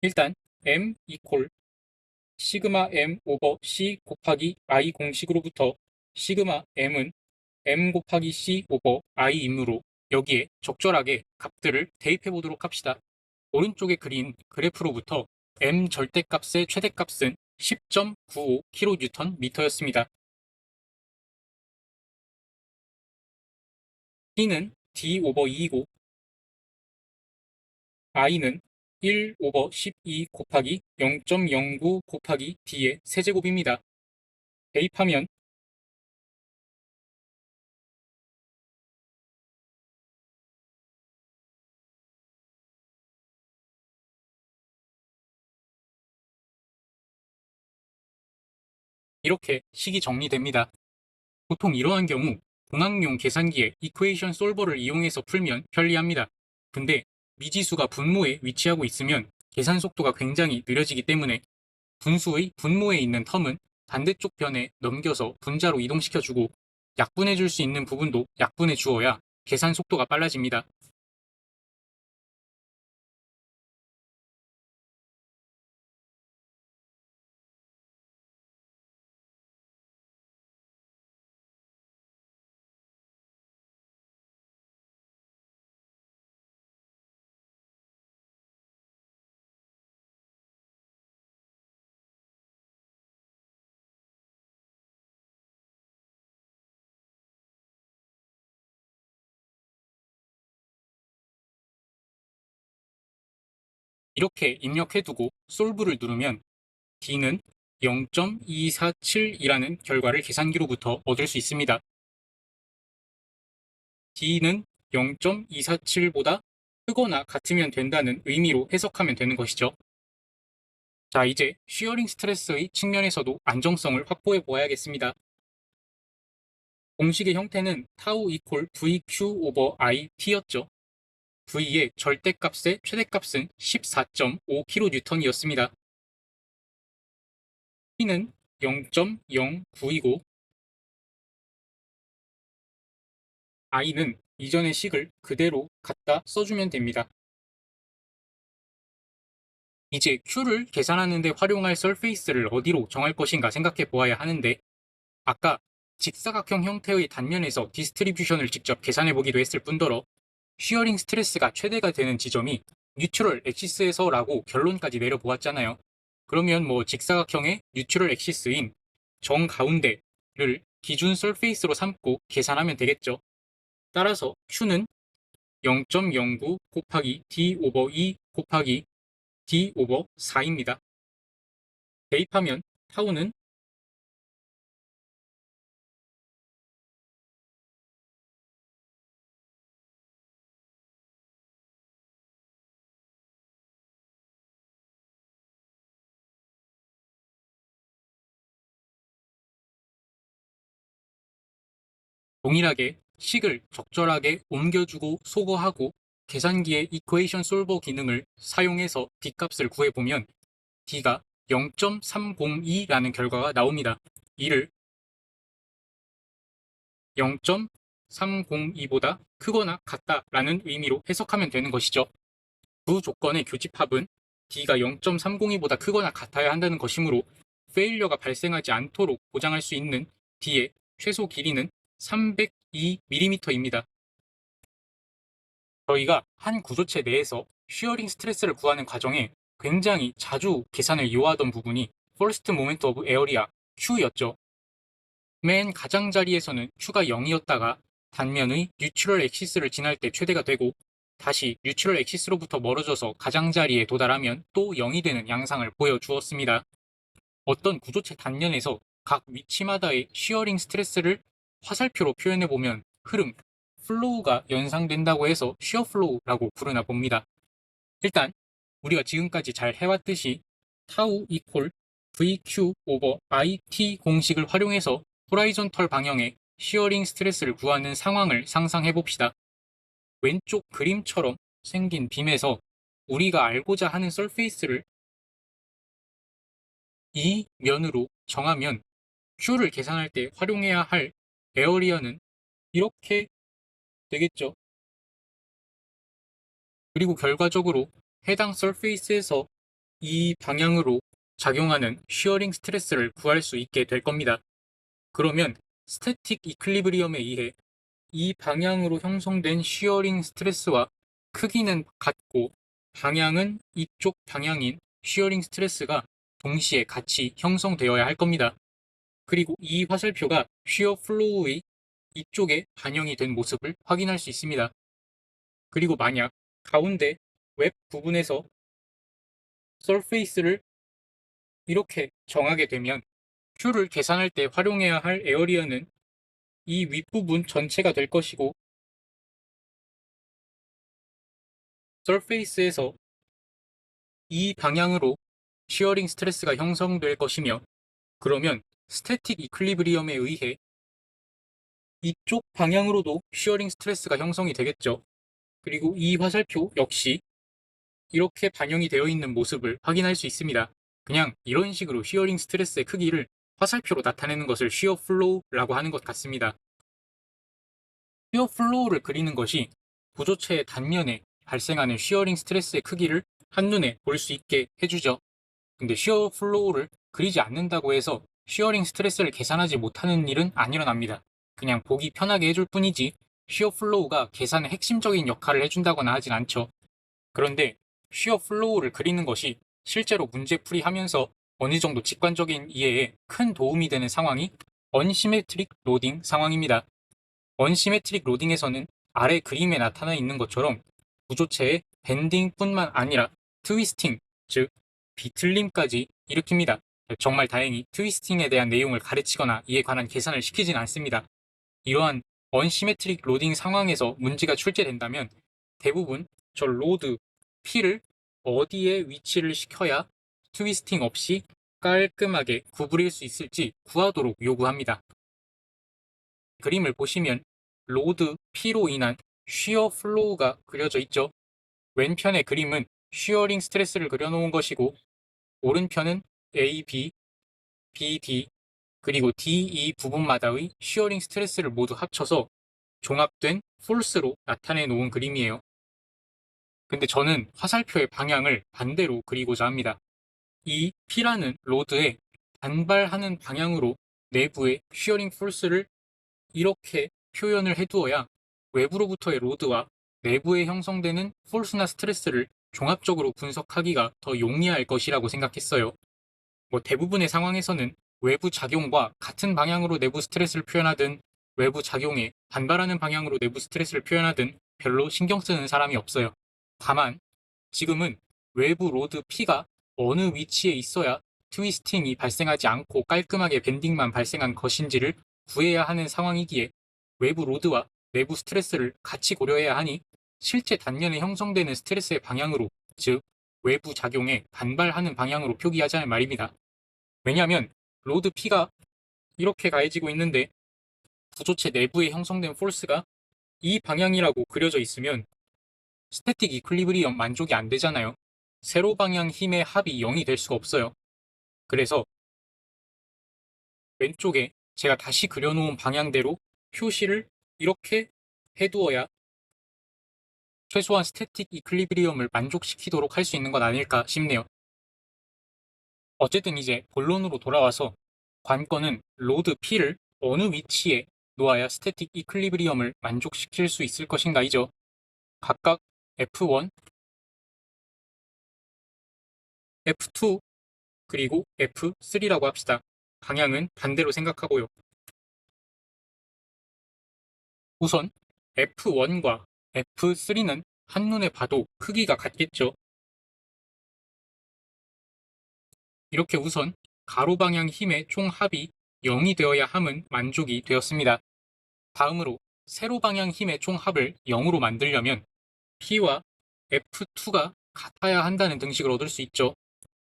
일단 M 이퀄 시그마 M 오버 C 곱하기 I 공식으로부터 시그마 M은 M 곱하기 C 오버 I이므로 여기에 적절하게 값들을 대입해 보도록 합시다. 오른쪽에 그린 그래프로부터 M 절대값의 최대값은 10.95kNm였습니다. T는 D 오버 2이고 I는 1 오버 12 곱하기 0.09 곱하기 D의 세제곱입니다. 대입하면 이렇게 식이 정리됩니다. 보통 이러한 경우 공학용 계산기의 이퀘이션 솔버를 이용해서 풀면 편리합니다. 근데 미지수가 분모에 위치하고 있으면 계산 속도가 굉장히 느려지기 때문에 분수의 분모에 있는 텀은 반대쪽 변에 넘겨서 분자로 이동시켜주고 약분해줄 수 있는 부분도 약분해 주어야 계산 속도가 빨라집니다. 이렇게 입력해두고 솔브를 누르면 D는 0.247이라는 결과를 계산기로부터 얻을 수 있습니다. D는 0.247보다 크거나 같으면 된다는 의미로 해석하면 되는 것이죠. 자, 이제 쉬어링 스트레스의 측면에서도 안정성을 확보해 보아야겠습니다. 공식의 형태는 타우 이퀄 VQ 오버 IT였죠. V의 절대값의 최대값은 14.5kN이었습니다. T는 0.09이고 I는 이전의 식을 그대로 갖다 써주면 됩니다. 이제 Q를 계산하는 데 활용할 설페이스를 어디로 정할 것인가 생각해 보아야 하는데 아까 직사각형 형태의 단면에서 디스트리뷰션을 직접 계산해 보기도 했을 뿐더러 쉬어링 스트레스가 최대가 되는 지점이 뉴트럴 엑시스에서라고 결론까지 내려보았잖아요. 그러면 뭐 직사각형의 뉴트럴 엑시스인 정가운데를 기준 설페이스로 삼고 계산하면 되겠죠. 따라서 Q는 0.09 곱하기 D 오버 2 곱하기 D 오버 4입니다. 대입하면 타우는 동일하게 식을 적절하게 옮겨주고 소거하고 계산기의 이퀘이션 솔버 기능을 사용해서 D값을 구해보면 D가 0.302라는 결과가 나옵니다. 이를 0.302보다 크거나 같다라는 의미로 해석하면 되는 것이죠. 두 조건의 교집합은 D가 0.302보다 크거나 같아야 한다는 것이므로 페일러가 발생하지 않도록 보장할 수 있는 D의 최소 길이는 302mm입니다. 저희가 한 구조체 내에서 쉬어링 스트레스를 구하는 과정에 굉장히 자주 계산을 요하던 부분이 First Moment of Area, Q였죠. 맨 가장자리에서는 Q가 0이었다가 단면의 뉴트럴 엑시스를 지날 때 최대가 되고 다시 뉴트럴 엑시스로부터 멀어져서 가장자리에 도달하면 또 0이 되는 양상을 보여주었습니다. 어떤 구조체 단면에서 각 위치마다의 쉬어링 스트레스를 화살표로 표현해보면 흐름, 플로우가 연상된다고 해서 쉬어 플로우라고 부르나 봅니다. 일단 우리가 지금까지 잘 해왔듯이 타우 이퀄 VQ 오버 IT 공식을 활용해서 호라이존털 방향의 쉬어링 스트레스를 구하는 상황을 상상해 봅시다. 왼쪽 그림처럼 생긴 빔에서 우리가 알고자 하는 설페이스를 이 면으로 정하면 Q를 계산할 때 활용해야 할 에어리어는 이렇게 되겠죠. 그리고 결과적으로 해당 설페이스에서 이 방향으로 작용하는 쉬어링 스트레스를 구할 수 있게 될 겁니다. 그러면 스태틱 이퀄리브리엄에 의해 이 방향으로 형성된 쉬어링 스트레스와 크기는 같고 방향은 이쪽 방향인 쉬어링 스트레스가 동시에 같이 형성되어야 할 겁니다. 그리고 이 화살표가 쉬어 플로우의 이쪽에 반영이 된 모습을 확인할 수 있습니다. 그리고 만약 가운데 웹 부분에서 설페이스를 이렇게 정하게 되면 Q를 계산할 때 활용해야 할 에어리어는 이 윗부분 전체가 될 것이고 설페이스에서 이 방향으로 쉬어링 스트레스가 형성될 것이며 그러면 스태틱 이퀄리브리엄에 의해 이쪽 방향으로도 쉬어링 스트레스가 형성이 되겠죠. 그리고 이 화살표 역시 이렇게 반영이 되어 있는 모습을 확인할 수 있습니다. 그냥 이런 식으로 쉬어링 스트레스의 크기를 화살표로 나타내는 것을 shear flow라고 하는 것 같습니다. shear flow를 그리는 것이 구조체의 단면에 발생하는 shearing 스트레스의 크기를 한눈에 볼 수 있게 해주죠. 근데 shear flow를 그리지 않는다고 해서 shearing 스트레스를 계산하지 못하는 일은 안 일어납니다. 그냥 보기 편하게 해줄 뿐이지 shear flow가 계산의 핵심적인 역할을 해준다거나 하진 않죠. 그런데 shear flow를 그리는 것이 실제로 문제풀이하면서 어느 정도 직관적인 이해에 큰 도움이 되는 상황이 언시메트릭 로딩 상황입니다. 언시메트릭 로딩에서는 아래 그림에 나타나 있는 것처럼 구조체의 밴딩뿐만 아니라 트위스팅, 즉 비틀림까지 일으킵니다. 정말 다행히 트위스팅에 대한 내용을 가르치거나 이에 관한 계산을 시키진 않습니다. 이러한 언시메트릭 로딩 상황에서 문제가 출제된다면 대부분 저 로드 P를 어디에 위치를 시켜야 트위스팅 없이 깔끔하게 구부릴 수 있을지 구하도록 요구합니다. 그림을 보시면 로드 P로 인한 쉬어 플로우가 그려져 있죠. 왼편의 그림은 쉬어링 스트레스를 그려놓은 것이고 오른편은 A, B, B, D 그리고 D, E 부분마다의 쉬어링 스트레스를 모두 합쳐서 종합된 폴스로 나타내 놓은 그림이에요. 근데 저는 화살표의 방향을 반대로 그리고자 합니다. 이 P라는 로드에 반발하는 방향으로 내부의 쉬어링 폴스를 이렇게 표현을 해두어야 외부로부터의 로드와 내부에 형성되는 폴스나 스트레스를 종합적으로 분석하기가 더 용이할 것이라고 생각했어요. 대부분의 상황에서는 외부 작용과 같은 방향으로 내부 스트레스를 표현하든 외부 작용에 반발하는 방향으로 내부 스트레스를 표현하든 별로 신경 쓰는 사람이 없어요. 다만 지금은 외부 로드 P가 어느 위치에 있어야 트위스팅이 발생하지 않고 깔끔하게 밴딩만 발생한 것인지를 구해야 하는 상황이기에 외부 로드와 내부 스트레스를 같이 고려해야 하니 실제 단면에 형성되는 스트레스의 방향으로, 즉 외부 작용에 반발하는 방향으로 표기하자는 말입니다. 왜냐하면 로드 P가 이렇게 가해지고 있는데 구조체 내부에 형성된 폴스가 이 방향이라고 그려져 있으면 스태틱 이퀄리브리엄 만족이 안 되잖아요. 세로 방향 힘의 합이 0이 될 수가 없어요. 그래서 왼쪽에 제가 다시 그려놓은 방향대로 표시를 이렇게 해두어야 최소한 스태틱 이퀄리브리엄을 만족시키도록 할 수 있는 것 아닐까 싶네요. 어쨌든 이제 본론으로 돌아와서 관건은 로드 P를 어느 위치에 놓아야 스태틱 이퀄리브리엄을 만족시킬 수 있을 것인가이죠. 각각 F1, F2, 그리고 F3라고 합시다. 방향은 반대로 생각하고요. 우선 F1과 F3는 한눈에 봐도 크기가 같겠죠. 이렇게 우선 가로 방향 힘의 총합이 0이 되어야 함은 만족이 되었습니다. 다음으로 세로 방향 힘의 총합을 0으로 만들려면 P와 F2가 같아야 한다는 등식을 얻을 수 있죠.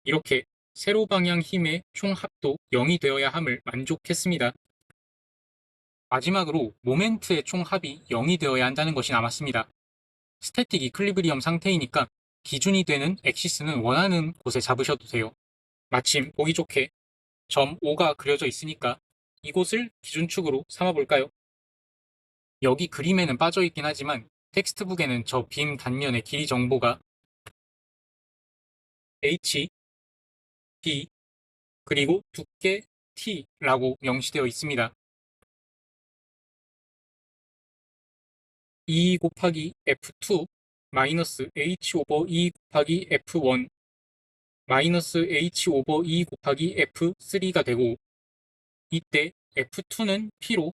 이렇게 세로 방향 힘의 총합도 0이 되어야 함을 만족했습니다. 마지막으로 모멘트의 총합이 0이 되어야 한다는 것이 남았습니다. 스태틱 이퀄리브리엄 상태이니까 기준이 되는 엑시스는 원하는 곳에 잡으셔도 돼요. 마침 보기 좋게 점 O가 그려져 있으니까 이곳을 기준축으로 삼아볼까요? 여기 그림에는 빠져있긴 하지만 텍스트북에는 저 빔 단면의 길이 정보가 H, B, 그리고 두께 T라고 명시되어 있습니다. 2 곱하기 F2 마이너스 H 오버 2 곱하기 F1 마이너스 H 오버 2 곱하기 F3가 되고 이때 F2는 P로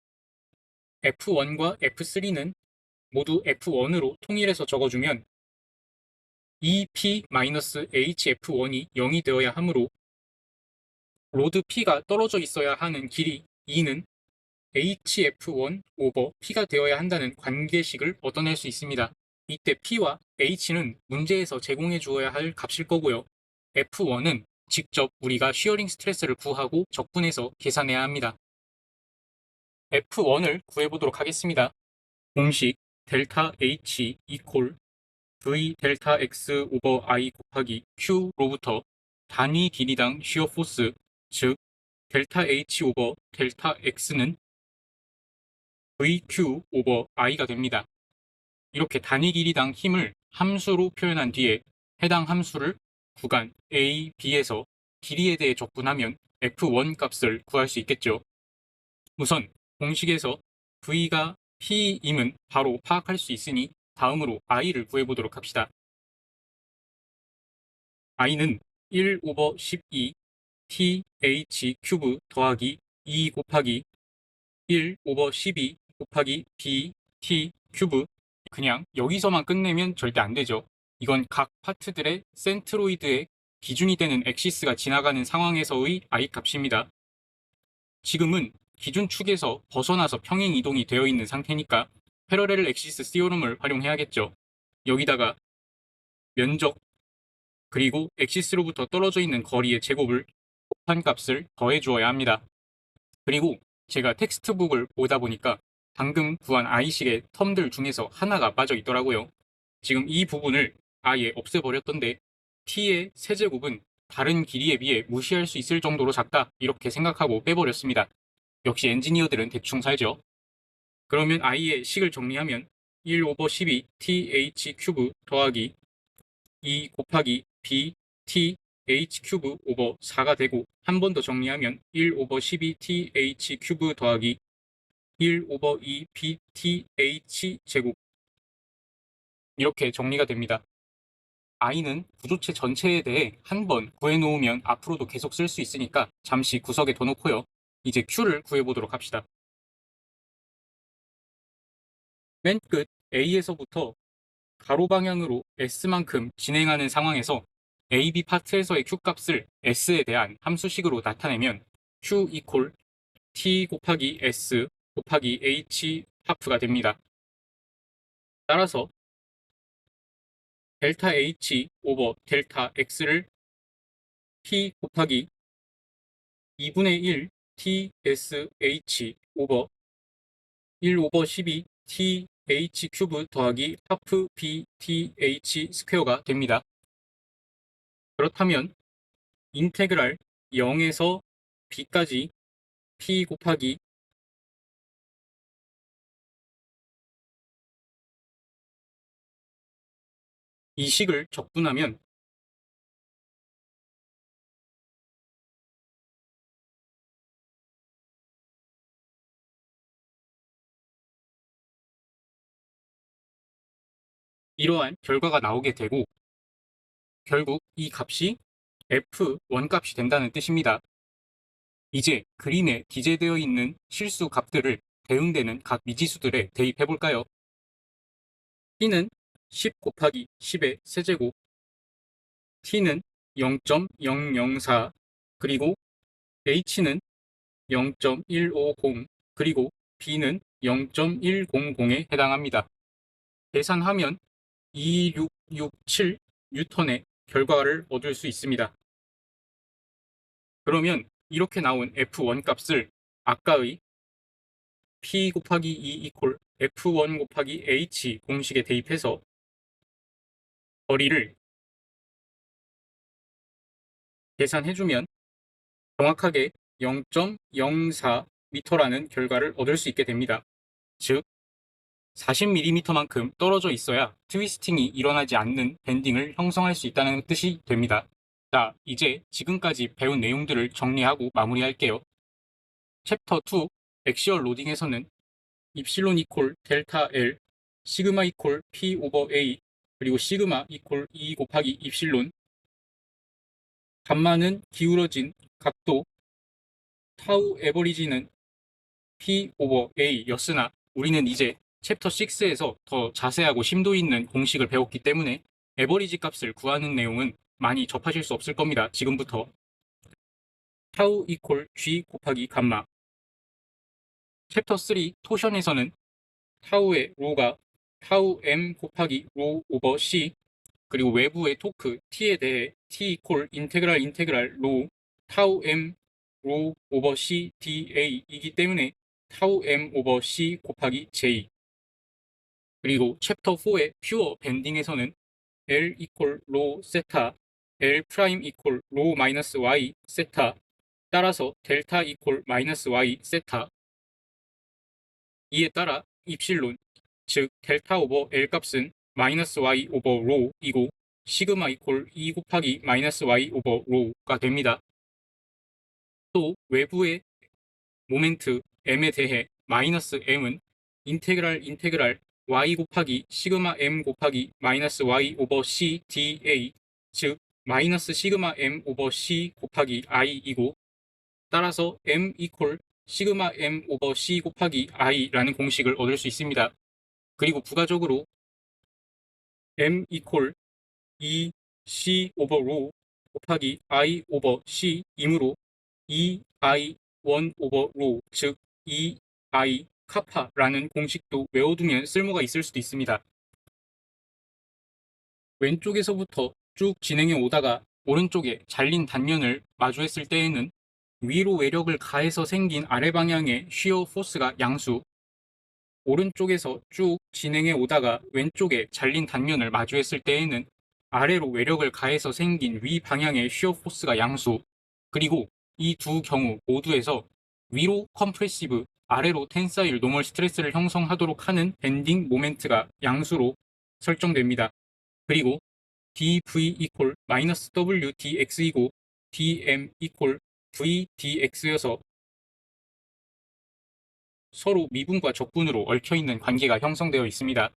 F1과 F3는 모두 F1으로 통일해서 적어주면 2P-HF1이 0이 되어야 하므로 로드 P가 떨어져 있어야 하는 길이 2는 HF1 오버 P가 되어야 한다는 관계식을 얻어낼 수 있습니다. 이때 P와 H는 문제에서 제공해 주어야 할 값일 거고요. F1은 직접 우리가 쉬어링 스트레스를 구하고 적분해서 계산해야 합니다. F1을 구해보도록 하겠습니다. 공식 델타 H 이퀄 V 델타 X 오버 I 곱하기 Q로부터 단위 길이당 쉬어 포스, 즉 델타 H 오버 델타 X는 VQ 오버 I가 됩니다. 이렇게 단위 길이당 힘을 함수로 표현한 뒤에 해당 함수를 구간 A, B에서 길이에 대해 적분하면 F1 값을 구할 수 있겠죠. 우선 공식에서 V가 P임은 바로 파악할 수 있으니 다음으로 I를 구해보도록 합시다. I는 1 오버 12 TH 큐브 더하기 2 곱하기 1 오버 12 곱하기 B T 큐브. 그냥 여기서만 끝내면 절대 안 되죠. 이건 각 파트들의 센트로이드의 기준이 되는 엑시스가 지나가는 상황에서의 I 값입니다. 지금은 기준 축에서 벗어나서 평행 이동이 되어 있는 상태니까 패러렐 엑시스 시오럼을 활용해야겠죠. 여기다가 면적 그리고 엑시스로부터 떨어져 있는 거리의 제곱을 곱한 값을 더해 주어야 합니다. 그리고 제가 텍스트북을 보다 보니까 방금 구한 I식의 텀들 중에서 하나가 빠져 있더라고요. 지금 이 부분을 아예 없애버렸던데 T의 세제곱은 다른 길이에 비해 무시할 수 있을 정도로 작다 이렇게 생각하고 빼버렸습니다. 역시 엔지니어들은 대충 살죠. 그러면 I의 식을 정리하면 1 오버 12 TH 큐브 더하기 2 곱하기 B T H 큐브 오버 4가 되고 한 번 더 정리하면 1 오버 12 TH 큐브 더하기 1 오버 2 BTH 제곱 이렇게 정리가 됩니다. I는 구조체 전체에 대해 한 번 구해놓으면 앞으로도 계속 쓸 수 있으니까 잠시 구석에 둬놓고요. 이제 Q를 구해보도록 합시다. 맨 끝 A에서부터 가로 방향으로 S만큼 진행하는 상황에서 AB 파트에서의 Q값을 S에 대한 함수식으로 나타내면 Q 이퀄 T 곱하기 S 곱하기 H 하프가 됩니다. 따라서 델타 H 오버 델타 X를 P 곱하기 2분의 1 TSH 오버 1 오버 12 TH 큐브 더하기 하프 BTH 스퀘어가 됩니다. 그렇다면 인테그랄 0에서 b까지 P 곱하기 이 식을 적분하면 이러한 결과가 나오게 되고 결국 이 값이 F1 값이 된다는 뜻입니다. 이제 그림에 기재되어 있는 실수 값들을 대응되는 각 미지수들에 대입해 볼까요? T는 10 곱하기 10의 세제곱, T는 0.004, 그리고 H는 0.150, 그리고 B는 0.100에 해당합니다. 계산하면 2667 뉴턴의 결과를 얻을 수 있습니다. 그러면 이렇게 나온 F1 값을 아까의 P 곱하기 2 이퀄 F1 곱하기 H 공식에 대입해서 거리를 계산해주면 정확하게 0.04m라는 결과를 얻을 수 있게 됩니다. 즉 40mm만큼 떨어져 있어야 트위스팅이 일어나지 않는 밴딩을 형성할 수 있다는 뜻이 됩니다. 자, 이제 지금까지 배운 내용들을 정리하고 마무리할게요. 챕터 2 액시얼 로딩에서는 입실론 이퀄 델타 L, 시그마 이퀄 P 오버 A, 그리고 시그마 이퀄 E 곱하기 입실론, 감마는 기울어진 각도, 타우 에버리지는 P 오버 A 였으나 우리는 이제 챕터 6에서 더 자세하고 심도 있는 공식을 배웠기 때문에 에버리지 값을 구하는 내용은 많이 접하실 수 없을 겁니다. 지금부터 타우 이퀄 G 곱하기 감마. 챕터 3 토션에서는 타우의 로가 타우 M 곱하기 로 오버 C, 그리고 외부의 토크 T에 대해 T 이퀄 인테그랄 로 타우 M 로 오버 C dA이기 때문에 타우 M 오버 C 곱하기 J. 그리고 챕터 4의 퓨어 밴딩에서는 L 이퀄 로 세타, L 프라임 이퀄 로 마이너스 Y 세타, 따라서 델타 이퀄 마이너스 y 세타, 이에 따라 입실론, 즉 델타 오버 L 값은 마이너스 y 오버 로이고 시그마 이퀄 2 곱하기 마이너스 y 오버 로가 됩니다. 또 외부의 모멘트 m에 대해 마이너스 m은 인테그랄 y 곱하기 시그마 m 곱하기 마이너스 y 오버 c dA, 즉 마이너스 시그마 m 오버 c 곱하기 i이고, 따라서 m 이퀄 시그마 m 오버 c 곱하기 i라는 공식을 얻을 수 있습니다. 그리고 부가적으로 m 이퀄 2 c 오버 로 곱하기 i 오버 c 이므로 2i 1 오버 로, 즉 2i 카파라는 공식도 외워두면 쓸모가 있을 수도 있습니다. 왼쪽에서부터 쭉 진행해 오다가 오른쪽에 잘린 단면을 마주했을 때에는 위로 외력을 가해서 생긴 아래 방향의 쉬어 포스가 양수, 오른쪽에서 쭉 진행해 오다가 왼쪽에 잘린 단면을 마주했을 때에는 아래로 외력을 가해서 생긴 위 방향의 쉬어 포스가 양수, 그리고 이 두 경우 모두에서 위로 컴프레시브, 아래로 텐사일 노멀 스트레스를 형성하도록 하는 밴딩 모멘트가 양수로 설정됩니다. 그리고 dv 이퀄 마이너스 w dx이고 dm 이퀄 v dx여서 서로 미분과 적분으로 얽혀있는 관계가 형성되어 있습니다.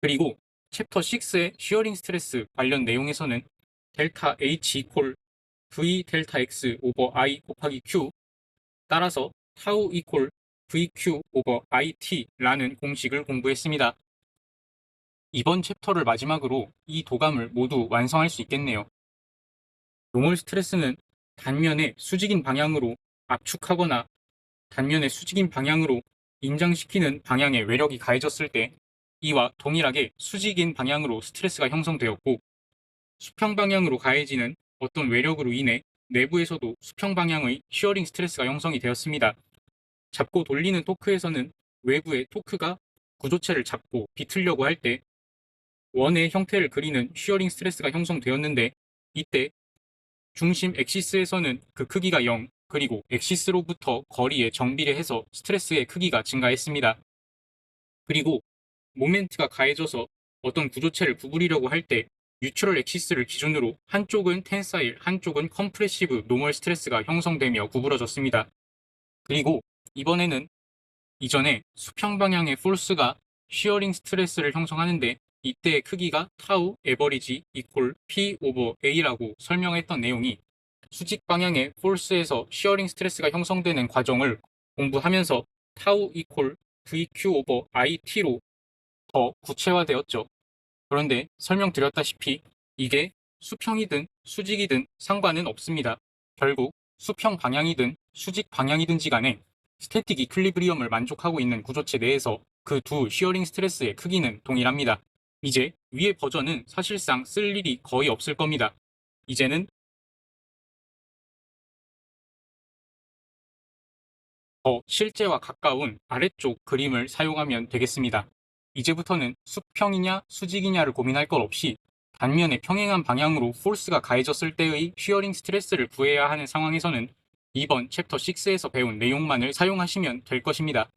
그리고 챕터 6의 쉬어링 스트레스 관련 내용에서는 델타 H 이퀄 V 델타 X 오버 I 곱하기 Q, 따라서 타우 이퀄 VQ 오버 IT라는 공식을 공부했습니다. 이번 챕터를 마지막으로 이 도감을 모두 완성할 수 있겠네요. 노멀 스트레스는 단면의 수직인 방향으로 압축하거나 단면의 수직인 방향으로 인장시키는 방향의 외력이 가해졌을 때 이와 동일하게 수직인 방향으로 스트레스가 형성되었고, 수평 방향으로 가해지는 어떤 외력으로 인해 내부에서도 수평 방향의 쉬어링 스트레스가 형성이 되었습니다. 잡고 돌리는 토크에서는 외부의 토크가 구조체를 잡고 비틀려고 할 때 원의 형태를 그리는 쉬어링 스트레스가 형성되었는데, 이때 중심 엑시스에서는 그 크기가 0, 그리고 엑시스로부터 거리에 정비례해서 스트레스의 크기가 증가했습니다. 그리고 모멘트가 가해져서 어떤 구조체를 구부리려고 할 때 뉴트럴 엑시스를 기준으로 한쪽은 텐사일, 한쪽은 컴프레시브 노멀 스트레스가 형성되며 구부러졌습니다. 그리고 이번에는 이전에 수평 방향의 폴스가 쉬어링 스트레스를 형성하는데 이때의 크기가 타우 에버리지 이퀄 P 오버 A라고 설명했던 내용이 수직 방향의 폴스에서 쉬어링 스트레스가 형성되는 과정을 공부하면서 타우 이퀄 VQ 오버 IT로 더 구체화되었죠. 그런데 설명드렸다시피 이게 수평이든 수직이든 상관은 없습니다. 결국 수평 방향이든 수직 방향이든지 간에 스태틱 이퀄리브리엄을 만족하고 있는 구조체 내에서 그 두 쉬어링 스트레스의 크기는 동일합니다. 이제 위의 버전은 사실상 쓸 일이 거의 없을 겁니다. 이제는 더 실제와 가까운 아래쪽 그림을 사용하면 되겠습니다. 이제부터는 수평이냐 수직이냐를 고민할 것 없이 단면의 평행한 방향으로 폴스가 가해졌을 때의 쉬어링 스트레스를 구해야 하는 상황에서는 이번 챕터 6에서 배운 내용만을 사용하시면 될 것입니다.